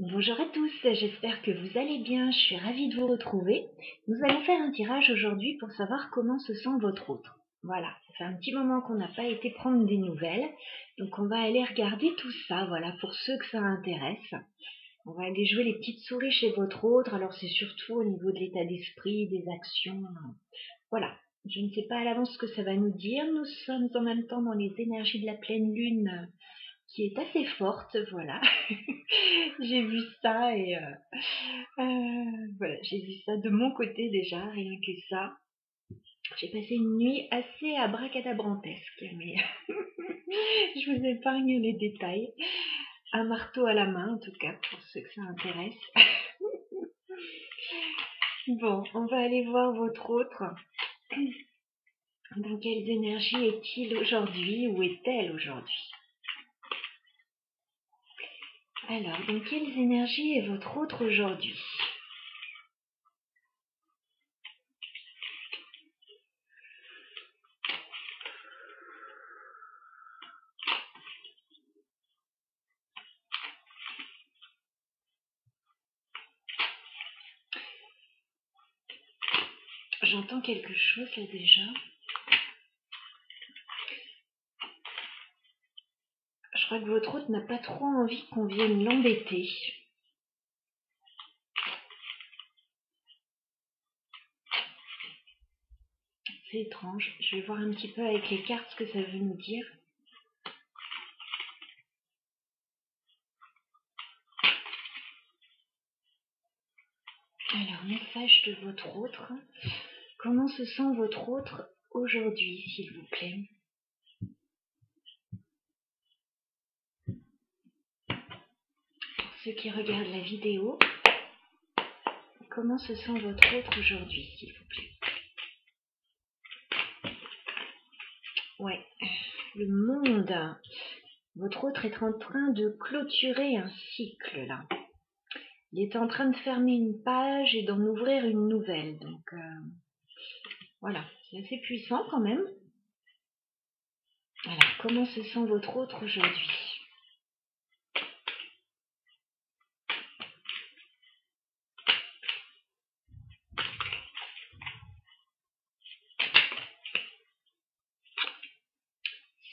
Bonjour à tous, j'espère que vous allez bien, je suis ravie de vous retrouver. Nous allons faire un tirage aujourd'hui pour savoir comment se sent votre autre. Voilà, ça fait un petit moment qu'on n'a pas été prendre des nouvelles, donc on va aller regarder tout ça, voilà, pour ceux que ça intéresse. On va aller jouer les petites souris chez votre autre, alors c'est surtout au niveau de l'état d'esprit, des actions, voilà. Je ne sais pas à l'avance ce que ça va nous dire, nous sommes en même temps dans les énergies de la pleine lune qui est assez forte, voilà. J'ai vu ça et voilà, j'ai vu ça de mon côté déjà, rien que ça. J'ai passé une nuit assez abracadabrantesque, mais je vous épargne les détails. Un marteau à la main, en tout cas, pour ceux que ça intéresse. Bon, on va aller voir votre autre. Dans quelles énergies est-il aujourd'hui ou est-elle aujourd'hui? Alors, dans quelles énergies est votre autre aujourd'hui? J'entends quelque chose là déjà. Je crois que votre hôte n'a pas trop envie qu'on vienne l'embêter. C'est étrange. Je vais voir un petit peu avec les cartes ce que ça veut nous dire. Alors, message de votre autre. Comment se sent votre autre aujourd'hui, s'il vous plaît? Pour ceux qui regardent la vidéo, comment se sent votre autre aujourd'hui, s'il vous plaît? Ouais, le monde. Votre autre est en train de clôturer un cycle, là. Il est en train de fermer une page et d'en ouvrir une nouvelle. Donc, voilà, c'est assez puissant quand même. Alors, comment se sent votre autre aujourd'hui?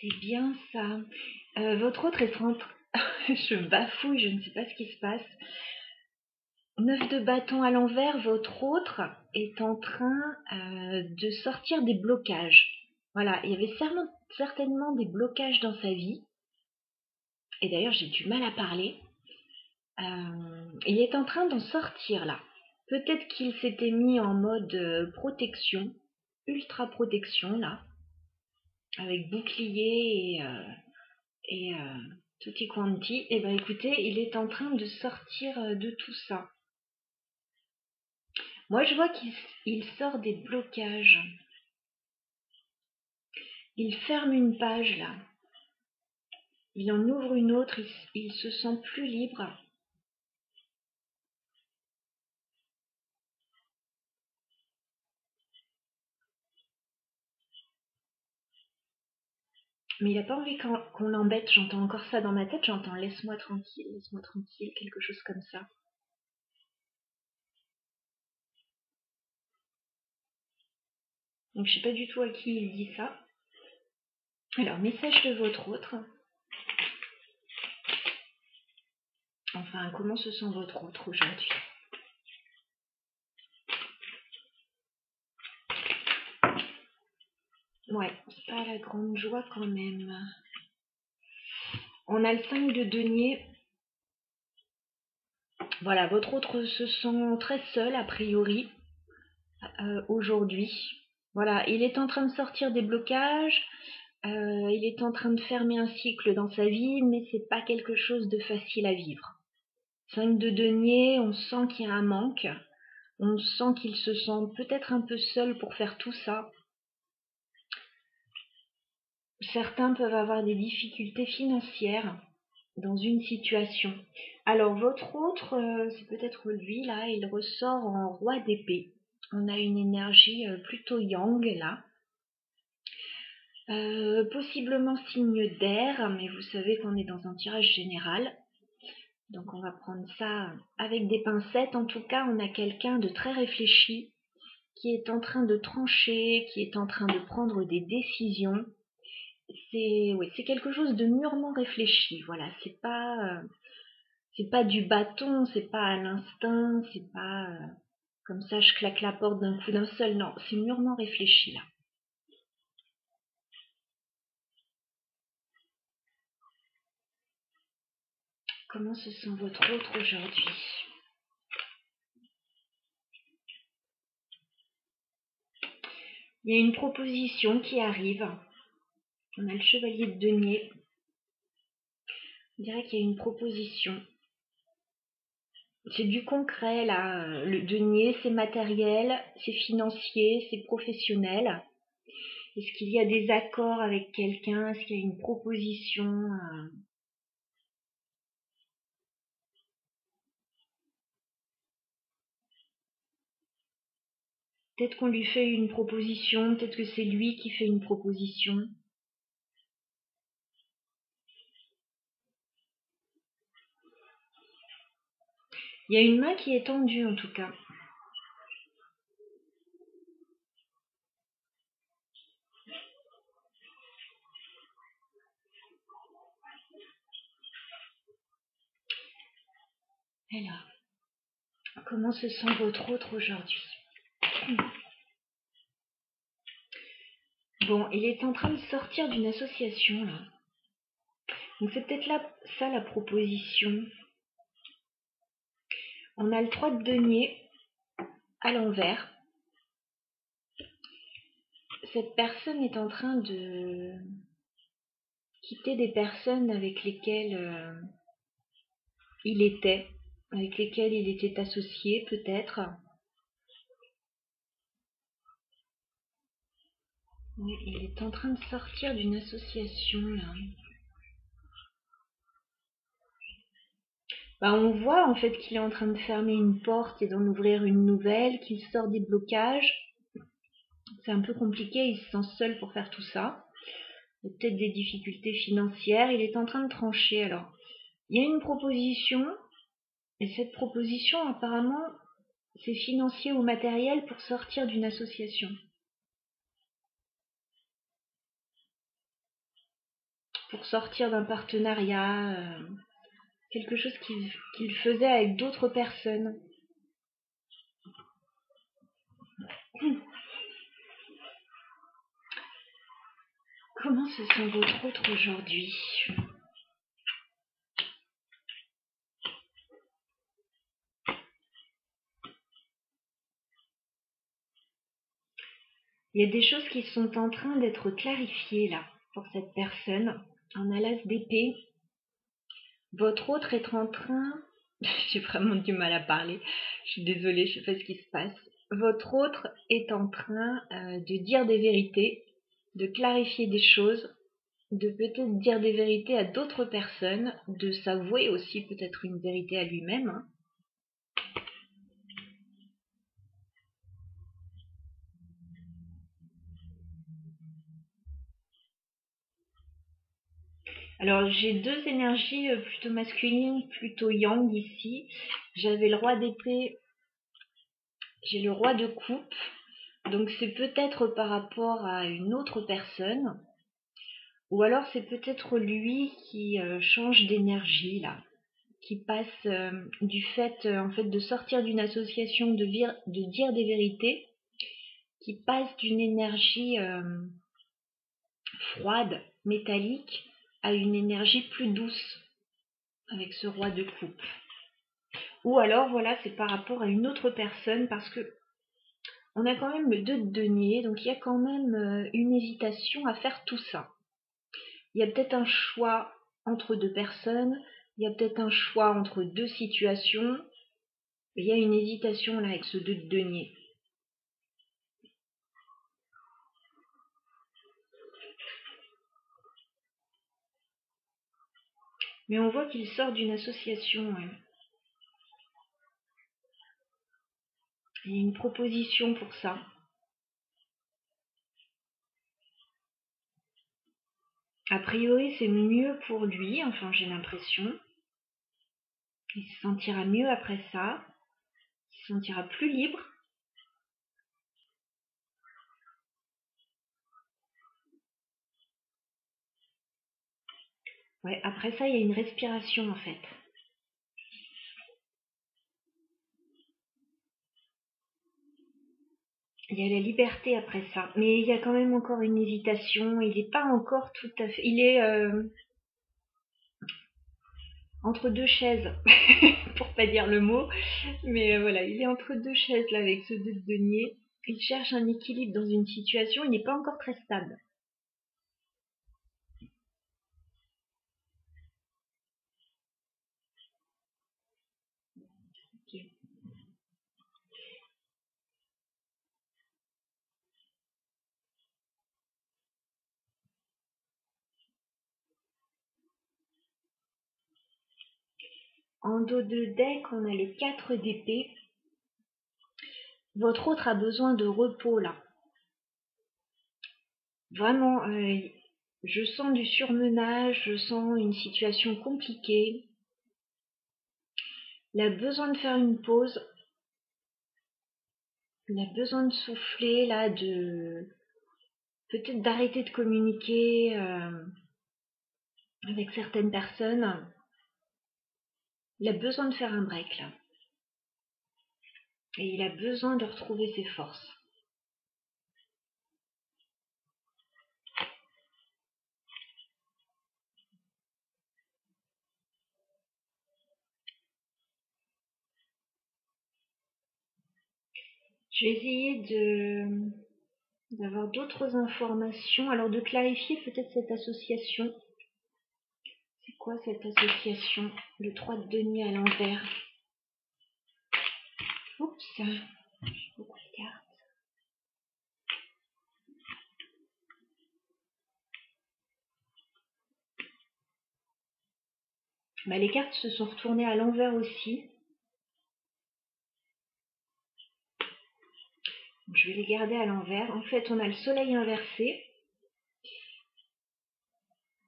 C'est bien ça. Votre autre est en train... Je bafouille, je ne sais pas ce qui se passe. 9 de bâton à l'envers, votre autre est en train de sortir des blocages. Voilà, il y avait certainement des blocages dans sa vie. Et d'ailleurs, j'ai du mal à parler. Il est en train d'en sortir là. Peut-être qu'il s'était mis en mode protection, ultra protection là, avec bouclier et tutti quanti. Et ben écoutez, il est en train de sortir de tout ça. Moi, je vois qu'il sort des blocages. Il ferme une page là. Il en ouvre une autre. Il se sent plus libre. Mais il n'a pas envie qu'on l'embête. J'entends encore ça dans ma tête. J'entends laisse-moi tranquille, quelque chose comme ça. Donc je sais pas du tout à qui il dit ça. Alors, message de votre autre. Enfin, comment se sent votre autre aujourd'hui? Ouais, c'est pas la grande joie quand même. On a le 5 de denier. Voilà, votre autre se sent très seul a priori aujourd'hui. Voilà, il est en train de sortir des blocages. Il est en train de fermer un cycle dans sa vie, mais c'est pas quelque chose de facile à vivre. 5 de denier, on sent qu'il y a un manque. On sent qu'il se sent peut-être un peu seul pour faire tout ça. Certains peuvent avoir des difficultés financières dans une situation. Alors votre autre, c'est peut-être lui là, il ressort en roi d'épée. On a une énergie plutôt yang là. Possiblement signe d'air, mais vous savez qu'on est dans un tirage général. Donc on va prendre ça avec des pincettes. En tout cas, on a quelqu'un de très réfléchi qui est en train de trancher, qui est en train de prendre des décisions. C'est quelque chose de mûrement réfléchi. Voilà, c'est pas du bâton, c'est pas à l'instinct, c'est pas comme ça je claque la porte d'un coup d'un seul. Non, c'est mûrement réfléchi là. Comment se sent votre autre aujourd'hui? Il y a une proposition qui arrive. On a le chevalier de denier. On dirait qu'il y a une proposition. C'est du concret là. Le denier, c'est matériel, c'est financier, c'est professionnel. Est-ce qu'il y a des accords avec quelqu'un? Est-ce qu'il y a une proposition? Peut-être qu'on lui fait une proposition, peut-être que c'est lui qui fait une proposition. Il y a une main qui est tendue en tout cas. Alors, comment se sent votre autre aujourd'hui? Bon, il est en train de sortir d'une association là. Donc c'est peut-être là ça la proposition. On a le 3 de denier à l'envers. Cette personne est en train de quitter des personnes avec lesquelles avec lesquelles il était associé peut-être. Il est en train de sortir d'une association là. On voit en fait qu'il est en train de fermer une porte et d'en ouvrir une nouvelle, qu'il sort des blocages. C'est un peu compliqué, il se sent seul pour faire tout ça. Il y a peut-être des difficultés financières. Il est en train de trancher. Alors, il y a une proposition, et cette proposition, apparemment, c'est financier ou matériel pour sortir d'une association. Pour sortir d'un partenariat, quelque chose qu'il faisait avec d'autres personnes. Comment se sent votre autre aujourd'hui? Il y a des choses qui sont en train d'être clarifiées là pour cette personne. On a l'as d'épée. Votre autre est en train... J'ai vraiment du mal à parler. Je suis désolée, je sais pas ce qui se passe. Votre autre est en train de dire des vérités, de clarifier des choses, de peut-être dire des vérités à d'autres personnes, de s'avouer aussi peut-être une vérité à lui-même. Hein. Alors j'ai deux énergies plutôt masculines, plutôt yang ici. J'avais le roi d'épée, j'ai le roi de coupe. Donc c'est peut-être par rapport à une autre personne, ou alors c'est peut-être lui qui change d'énergie là, qui passe du fait en fait de sortir d'une association, de dire des vérités, qui passe d'une énergie froide, métallique, à une énergie plus douce avec ce roi de coupe. Ou alors voilà, c'est par rapport à une autre personne parce que on a quand même le 2 de denier, donc il y a quand même une hésitation à faire tout ça. Il y a peut-être un choix entre deux personnes, il y a peut-être un choix entre deux situations, il y a une hésitation là avec ce 2 de denier. Mais on voit qu'il sort d'une association. Ouais. Il y a une proposition pour ça. A priori, c'est mieux pour lui, enfin j'ai l'impression. Il se sentira mieux après ça. Il se sentira plus libre. Ouais, après ça, il y a une respiration en fait. Il y a la liberté après ça. Mais il y a quand même encore une hésitation. Il n'est pas encore tout à fait... Il est entre deux chaises, pour pas dire le mot. Mais voilà, il est entre deux chaises là avec ce 2 de denier. Il cherche un équilibre dans une situation. Il n'est pas encore très stable. Okay. En dos de deck, on a le 4 d'épée. Votre autre a besoin de repos là. Vraiment, je sens du surmenage, je sens une situation compliquée. Il a besoin de faire une pause. Il a besoin de souffler là, de peut-être d'arrêter de communiquer avec certaines personnes. Il a besoin de faire un break là. Et il a besoin de retrouver ses forces. Je vais essayer d'avoir d'autres informations. Alors de clarifier peut-être cette association. C'est quoi cette association? Le 3 de denier à l'envers. Oups, beaucoup de cartes. Bah, les cartes se sont retournées à l'envers aussi. Donc, je vais les garder à l'envers. En fait, on a le soleil inversé.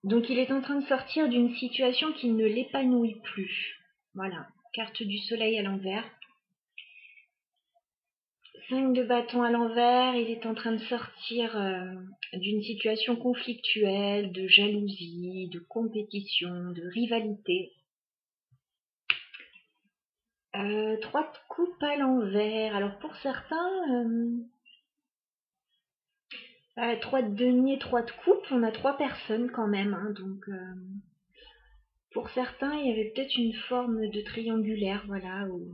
Donc, il est en train de sortir d'une situation qui ne l'épanouit plus. Voilà, carte du soleil à l'envers. 5 de bâton à l'envers, il est en train de sortir d'une situation conflictuelle, de jalousie, de compétition, de rivalité. 3 de coupe à l'envers. Alors pour certains, 3 de denier, 3 de coupe, on a 3 personnes quand même. Hein, donc pour certains, il y avait peut-être une forme de triangulaire, voilà. Où...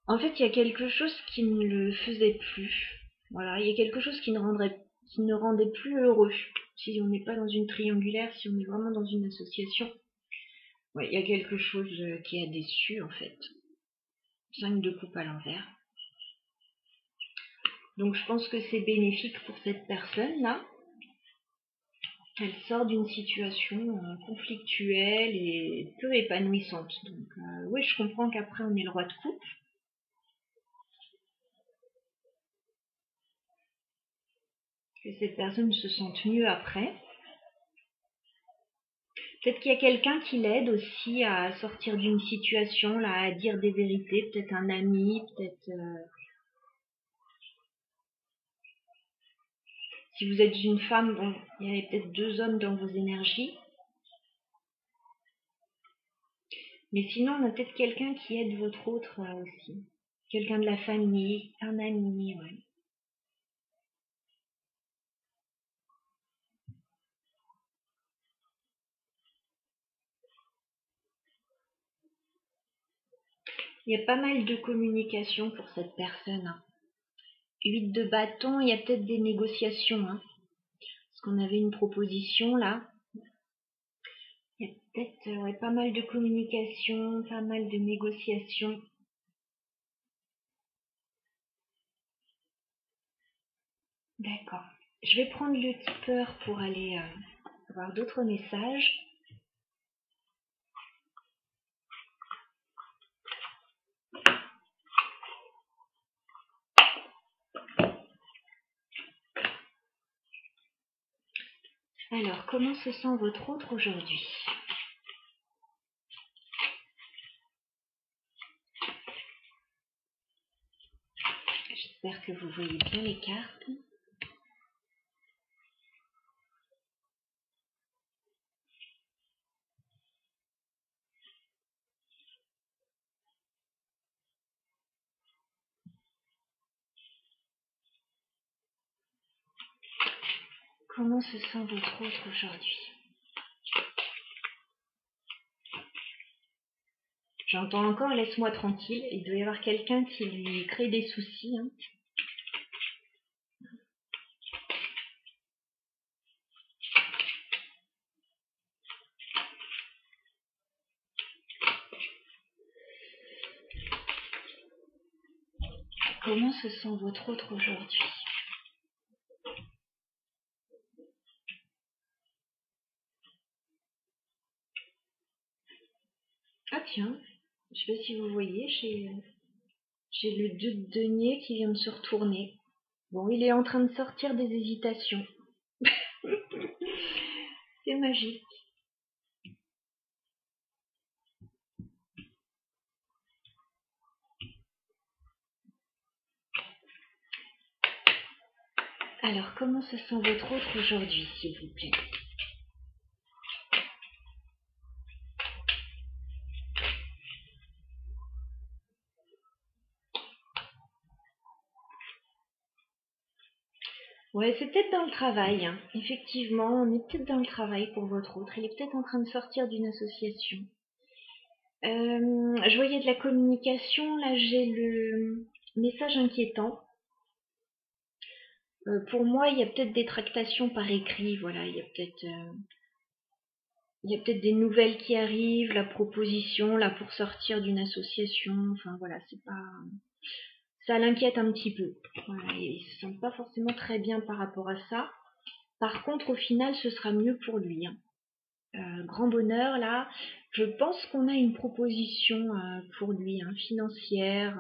En fait, il y a quelque chose qui ne le faisait plus. Voilà, il y a quelque chose qui ne rendait plus heureux. Si on n'est pas dans une triangulaire, si on est vraiment dans une association, ouais, il y a quelque chose qui a déçu en fait. 5 de coupe à l'envers. Donc je pense que c'est bénéfique pour cette personne-là. Elle sort d'une situation conflictuelle et peu épanouissante. Donc oui, je comprends qu'après on ait le roi de coupe. Que cette personne se sente mieux après. Peut-être qu'il y a quelqu'un qui l'aide aussi à sortir d'une situation, là, à dire des vérités. Peut-être un ami, peut-être... Si vous êtes une femme, bon, il y a peut-être 2 hommes dans vos énergies. Mais sinon, on a peut-être quelqu'un qui aide votre autre aussi. Quelqu'un de la famille, un ami, ouais. Il y a pas mal de communication pour cette personne. 8 de bâton, il y a peut-être des négociations. Hein. Parce qu'on avait une proposition là. Il y a peut-être pas mal de communication, pas mal de négociations. D'accord. Je vais prendre le tipeur pour aller avoir d'autres messages. Alors, comment se sent votre autre aujourd'hui? J'espère que vous voyez bien les cartes. Comment se sent votre autre aujourd'hui? J'entends encore laisse-moi tranquille. Il doit y avoir quelqu'un qui lui crée des soucis. Hein. Comment se sent votre autre aujourd'hui? Ah tiens, je sais pas si vous voyez, j'ai le 2 de denier qui vient de se retourner. Bon, il est en train de sortir des hésitations. C'est magique. Alors, comment se sent votre autre aujourd'hui, s'il vous plaît? Ouais, c'est peut-être dans le travail. Hein. Effectivement, on est peut-être dans le travail pour votre autre. Il est peut-être en train de sortir d'une association. Je voyais de la communication. Là, j'ai le message inquiétant. Pour moi, il y a peut-être des tractations par écrit. Voilà, il y a peut-être des nouvelles qui arrivent, la proposition là pour sortir d'une association. Enfin voilà, c'est pas, ça l'inquiète un petit peu. Voilà, il se sent pas forcément très bien par rapport à ça. Par contre, au final, ce sera mieux pour lui. Hein. Grand bonheur là. Je pense qu'on a une proposition pour lui, hein, financière,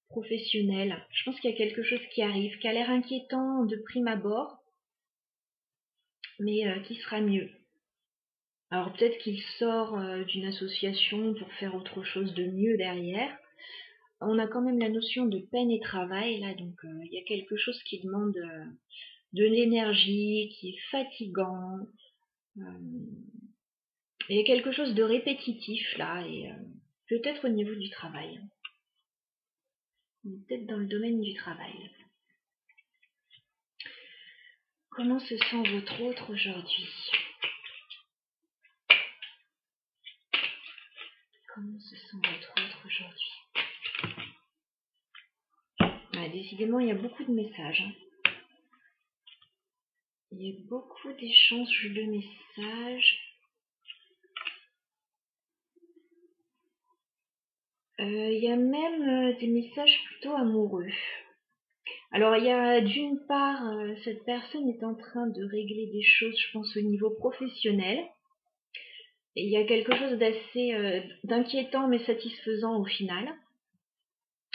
professionnelle. Je pense qu'il y a quelque chose qui arrive, qui a l'air inquiétant de prime abord, mais qui sera mieux. Alors peut-être qu'il sort d'une association pour faire autre chose de mieux derrière. On a quand même la notion de peine et travail là, donc il y a quelque chose qui demande de l'énergie, qui est fatigant. Il y a quelque chose de répétitif là, et peut-être au niveau du travail. Peut-être dans le domaine du travail. Comment se sent votre autre aujourd'hui? Comment se sent votre autre aujourd'hui? Ah, décidément, il y a beaucoup de messages. Hein. Il y a beaucoup d'échanges de messages. Il y a même des messages plutôt amoureux. Alors, il y a d'une part, cette personne est en train de régler des choses, je pense, au niveau professionnel. Et il y a quelque chose d'assez d'inquiétant mais satisfaisant au final.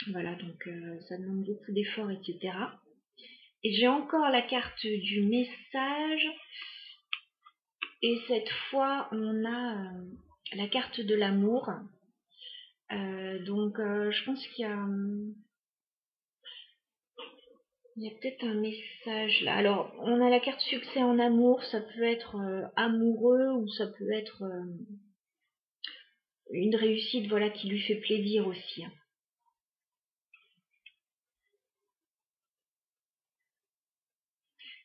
Voilà, donc ça demande beaucoup d'efforts, etc. Et j'ai encore la carte du message. Et cette fois, on a la carte de l'amour. Donc, je pense qu'il y a peut-être un message là. Alors, on a la carte succès en amour. Ça peut être amoureux ou ça peut être une réussite, voilà, qui lui fait plaisir aussi. Hein.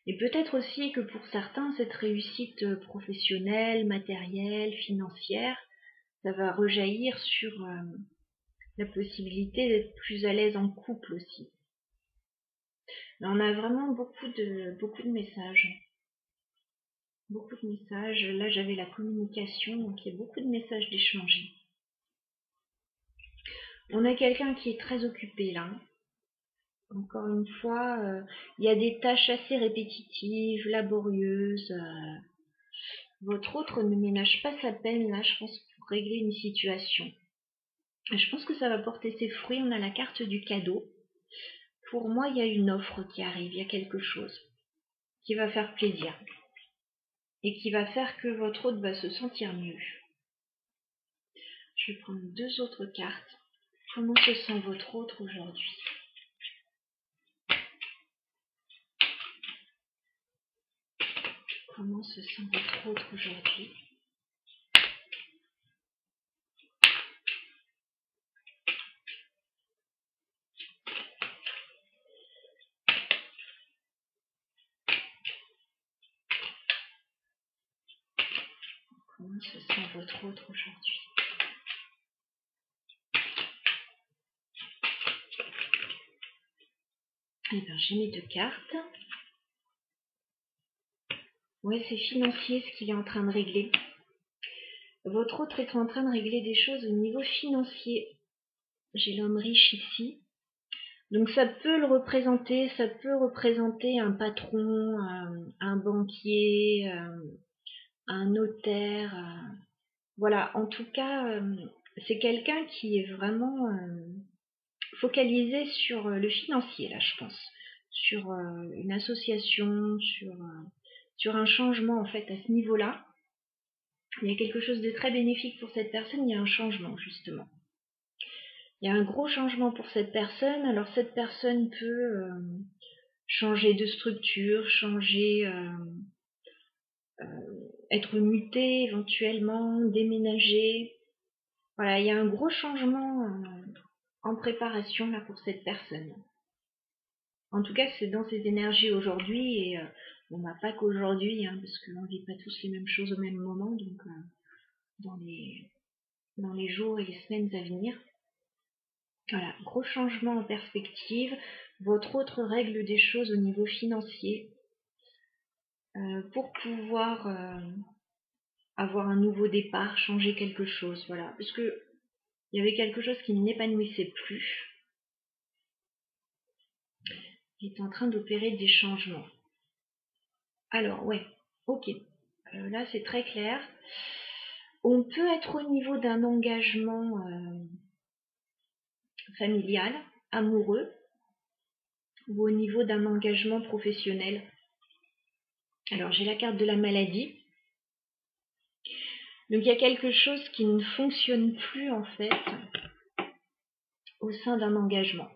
Et peut-être aussi que pour certains, cette réussite professionnelle, matérielle, financière, ça va rejaillir sur la possibilité d'être plus à l'aise en couple aussi. Mais on a vraiment beaucoup de messages. Beaucoup de messages. Là, j'avais la communication, donc il y a beaucoup de messages d'échanger. On a quelqu'un qui est très occupé là. Encore une fois, il y a des tâches assez répétitives, laborieuses. Votre autre ne ménage pas sa peine là, je pense, pour régler une situation. Je pense que ça va porter ses fruits. On a la carte du cadeau. Pour moi, il y a une offre qui arrive, il y a quelque chose qui va faire plaisir et qui va faire que votre hôte va se sentir mieux. Je vais prendre deux autres cartes. Comment se sent votre autre aujourd'hui? Comment se sent votre autre aujourd'hui? Comment se sent votre autre aujourd'hui? Eh bien, j'ai mes 2 cartes. Ouais, c'est financier ce qu'il est en train de régler. Votre autre est en train de régler des choses au niveau financier. J'ai l'homme riche ici. Donc ça peut le représenter, ça peut représenter un patron, un banquier, un notaire. Voilà, en tout cas, c'est quelqu'un qui est vraiment focalisé sur le financier, là, je pense. Sur une association, sur un changement, en fait, à ce niveau-là. Il y a quelque chose de très bénéfique pour cette personne, il y a un changement, justement. Il y a un gros changement pour cette personne. Alors, cette personne peut changer de structure, changer, être mutée éventuellement, déménager. Voilà, il y a un gros changement en préparation là pour cette personne. En tout cas, c'est dans ses énergies aujourd'hui et bon, bah, pas qu'aujourd'hui, hein, parce qu'on ne vit pas tous les mêmes choses au même moment, donc dans les jours et les semaines à venir. Voilà, gros changement en perspective. Votre autre règle des choses au niveau financier pour pouvoir avoir un nouveau départ, changer quelque chose, voilà. Parce que il y avait quelque chose qui n'épanouissait plus. Il est en train d'opérer des changements. Alors, ouais, ok. Là, c'est très clair. On peut être au niveau d'un engagement familial, amoureux, ou au niveau d'un engagement professionnel. Alors, j'ai la carte de la maladie. Donc, il y a quelque chose qui ne fonctionne plus, en fait, au sein d'un engagement.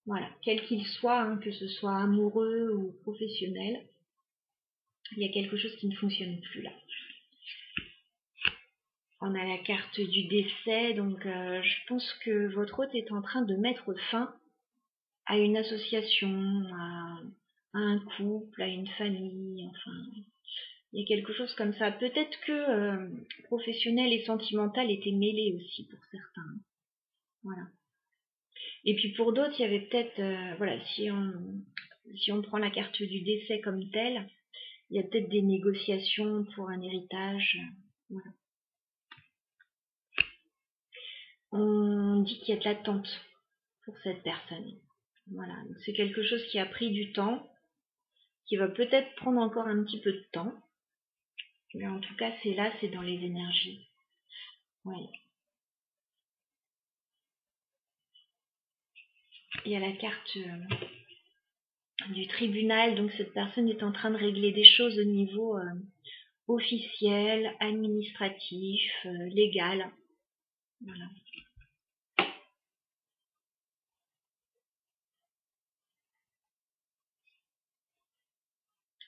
Voilà, quel qu'il soit, hein, que ce soit amoureux ou professionnel, il y a quelque chose qui ne fonctionne plus là. On a la carte du décès, donc je pense que votre hôte est en train de mettre fin à une association, à un couple, à une famille, enfin, il y a quelque chose comme ça. Peut-être que professionnel et sentimental étaient mêlés aussi pour certains. Voilà. Et puis pour d'autres, il y avait peut-être, voilà, si on prend la carte du décès comme telle, il y a peut-être des négociations pour un héritage. Voilà. On dit qu'il y a de l'attente pour cette personne. Voilà, c'est quelque chose qui a pris du temps, qui va peut-être prendre encore un petit peu de temps. Mais en tout cas, c'est là, c'est dans les énergies. Ouais. Il y a la carte du tribunal, donc cette personne est en train de régler des choses au niveau officiel, administratif, légal. Voilà.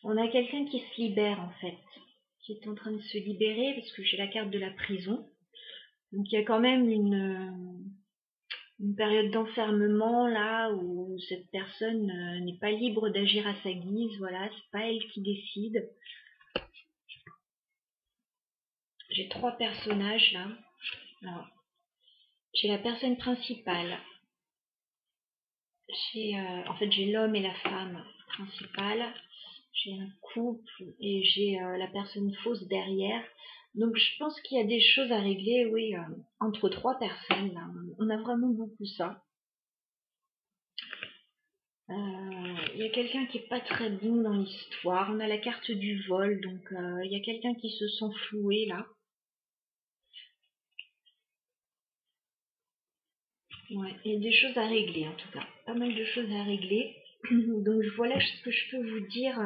On a quelqu'un qui se libère en fait, qui est en train de se libérer parce que j'ai la carte de la prison. Donc il y a quand même une période d'enfermement là où cette personne n'est pas libre d'agir à sa guise. Voilà, c'est pas elle qui décide. J'ai 3 personnages là. Alors, j'ai la personne principale. En fait, j'ai l'homme et la femme principale. J'ai un couple et j'ai la personne fausse derrière. Donc, je pense qu'il y a des choses à régler, oui, entre 3 personnes. Là. On a vraiment beaucoup ça. Il y a quelqu'un qui est pas très bon dans l'histoire. On a la carte du vol, donc il y a quelqu'un qui se sent floué là. Ouais, il y a des choses à régler en tout cas. Pas mal de choses à régler. Donc voilà ce que je peux vous dire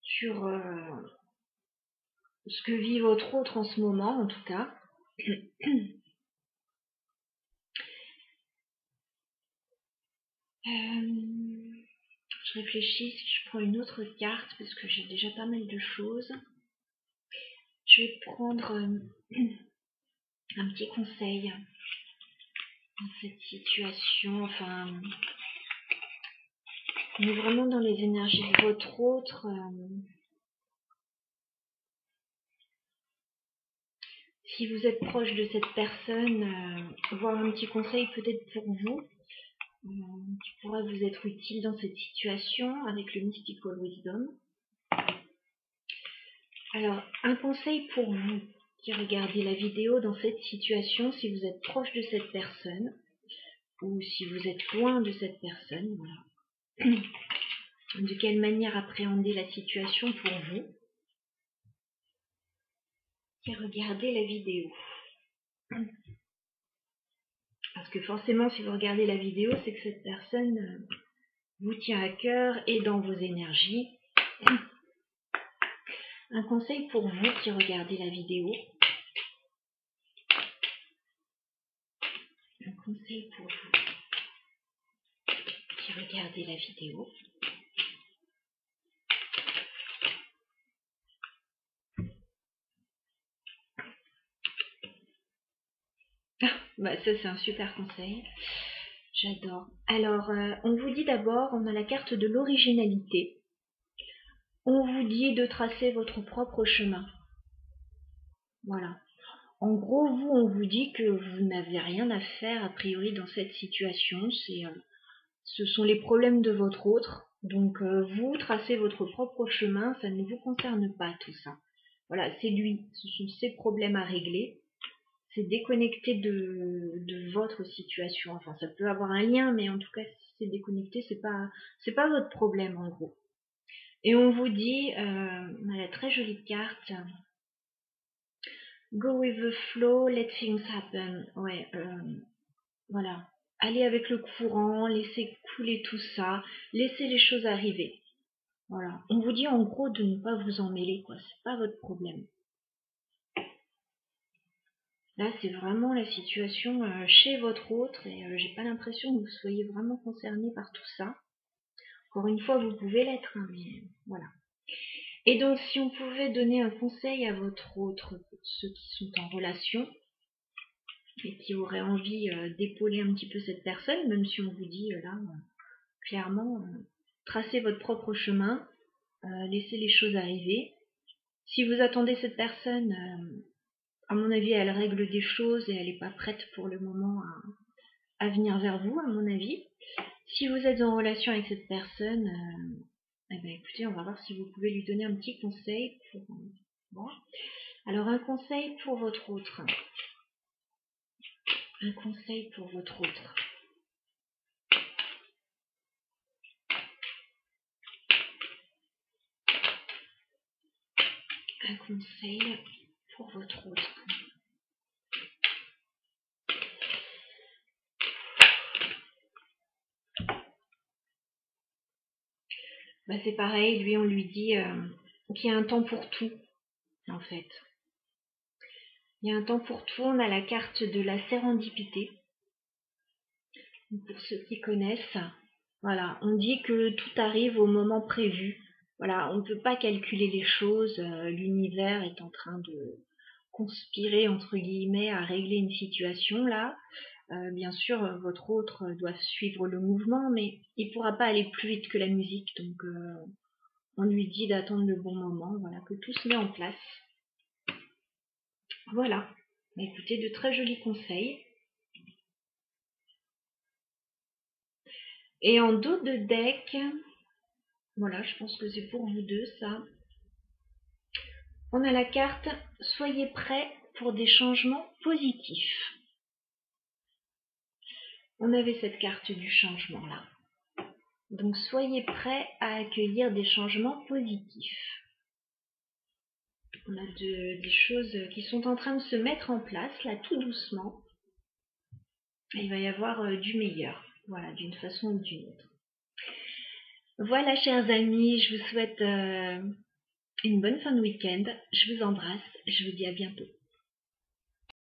sur ce que vit votre autre en ce moment en tout cas. Je réfléchis si je prends une autre carte parce que j'ai déjà pas mal de choses. Je vais prendre un petit conseil dans cette situation. Enfin, on est vraiment dans les énergies de votre autre. Si vous êtes proche de cette personne, voir un petit conseil peut-être pour vous, qui pourrait vous être utile dans cette situation avec le Mystical Wisdom. Alors, un conseil pour vous qui regardez la vidéo dans cette situation, si vous êtes proche de cette personne, ou si vous êtes loin de cette personne, voilà. De quelle manière appréhender la situation pour vous qui regardez la vidéo. Parce que forcément, si vous regardez la vidéo, c'est que cette personne vous tient à cœur et dans vos énergies. Un conseil pour vous qui regardez la vidéo. Un conseil pour vous qui regardez la vidéo. Bah, ça, c'est un super conseil. J'adore. Alors, on vous dit d'abord, on a la carte de l'originalité. On vous dit de tracer votre propre chemin. Voilà. En gros, vous, on vous dit que vous n'avez rien à faire, a priori, dans cette situation. Ce sont les problèmes de votre autre. Donc, vous tracez votre propre chemin, ça ne vous concerne pas, tout ça. Voilà, c'est lui. Ce sont ses problèmes à régler. C'est déconnecté de votre situation. Enfin, ça peut avoir un lien, mais en tout cas, si c'est déconnecté, c'est pas votre problème, en gros. Et on vous dit, on a la très jolie carte, go with the flow, let things happen. Ouais, voilà. Allez avec le courant, laissez couler tout ça, laissez les choses arriver. Voilà. On vous dit en gros de ne pas vous en mêler, quoi. C'est pas votre problème. Là, c'est vraiment la situation chez votre autre et j'ai pas l'impression que vous soyez vraiment concerné par tout ça. Encore une fois, vous pouvez l'être, hein, mais voilà. Et donc, si on pouvait donner un conseil à votre autre, pour ceux qui sont en relation et qui auraient envie d'épauler un petit peu cette personne, même si on vous dit là, clairement, tracez votre propre chemin, laissez les choses arriver. Si vous attendez cette personne, à mon avis, elle règle des choses et elle n'est pas prête pour le moment à venir vers vous, à mon avis. Si vous êtes en relation avec cette personne, eh ben, écoutez, on va voir si vous pouvez lui donner un petit conseil. Bon. Alors, un conseil pour votre autre. Un conseil pour votre autre. Un conseil pour votre autre. Bah, c'est pareil, lui, on lui dit qu'il y a un temps pour tout, en fait. Il y a un temps pour tout, on a la carte de la sérendipité. Pour ceux qui connaissent, voilà, on dit que tout arrive au moment prévu. Voilà, on ne peut pas calculer les choses, l'univers est en train de conspirer, entre guillemets, à régler une situation, là. Bien sûr, votre autre doit suivre le mouvement, mais il ne pourra pas aller plus vite que la musique, donc on lui dit d'attendre le bon moment, voilà, que tout se met en place. Voilà, écoutez, de très jolis conseils. Et en dos de deck, voilà, je pense que c'est pour vous deux, ça. On a la carte « Soyez prêts pour des changements positifs ». On avait cette carte du changement, là. Donc, soyez prêts à accueillir des changements positifs. On a des choses qui sont en train de se mettre en place, là, tout doucement. Et il va y avoir du meilleur, voilà, d'une façon ou d'une autre. Voilà, chers amis, je vous souhaite une bonne fin de week-end. Je vous embrasse, je vous dis à bientôt.